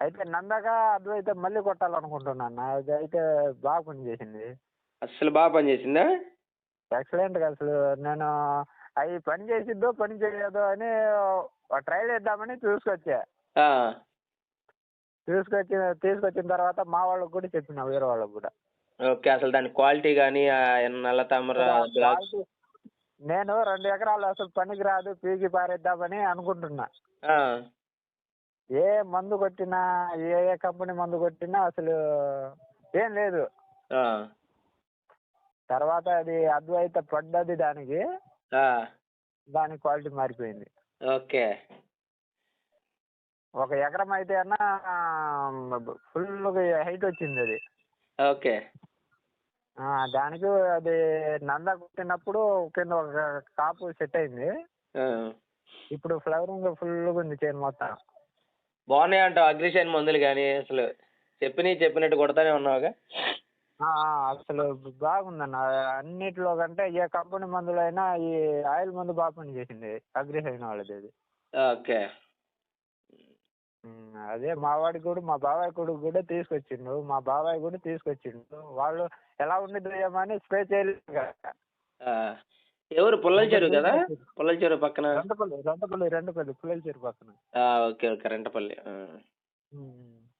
అయితే నందగా అద్వైతం మళ్ళీ కొట్టాలనుకుంటున్నాను. అది అయితే బాగా పనిచేసింది. అస్సలు బాగా పనిచేసిందా? ఎక్సలెంట్‌గా అసలు నేను అయి పని చేసిద్దో, పని చేయదో అని ట్రైల్ చేద్దామని తీసుకొచ్చా. ఆ! తీసుకొచ్చిన తర్వాత మా వాళ్ళకి కూడా చెప్పిన, వేరే వాళ్ళకి కూడా. ఓకే. అసలు దాని క్వాలిటీ గాని, నల్ల తామర అసలు ఆ బ్లాక్స్. క్వాలిటీ నేను 2 ఎకరాలు అసలు పనికి రాదు, పీకి పారేద్దామని అనుకుంటున్నా. ఆ! ఏ మందు కొట్టినా, ఏ కంపెనీ మందు కొట్టినా అసలు ఏం లేదు. ఆ! తర్వాత అది అద్వైత పడ్డది దానికి. ఆ! దాని క్వాలిటీ మారిపోయింది. ఓకే. ఒక ఎకరం అయితే అన్నా ఫుల్‌గా హైట్ వచ్చిందది. ఓకే. దానికి అది నంద కొట్టినప్పుడు కింద ఒక కాపు సెట్ అయింది. ఆ! ఇప్పుడు ఫ్లవరింగ్ ఫుల్‌గా ఉంది చేను మొత్తం. బాగున్నాయంటావా అగ్రిషైన్ మందులు గాని అసలు? చెప్పినట్టు కొడతానే ఉన్నావుగా? అసలు బాగుందన్న. అన్నిట్లో కంటే ఏ కంపెనీ మందులైనా ఈ ఆయిల్ మందు బాగా పనిచేసింది. అగ్రిహైన్ వాళ్ళది అది. ఓకే. అదే మా వాడికి కూడా, మా బాబాయ్ కొడుకు కూడా తీసుకొచ్చిండు. మా బాబాయ్ కూడా తీసుకొచ్చిండు. వాళ్ళు ఎలా ఉండిద్దో ఏమో అని స్ప్రే చేయలేదు కదా. ఆ! ఎవరు పుల్లల ముగ్గురు చెరువు కదా? తీసుకొచ్చిండు. పుల్లల చెరువు పక్కన. రెంటపల్లి పుల్లల చెరువు పక్కన. ఓకే. ఓకే. రెంటపల్లి. ఆ! ఉమ్.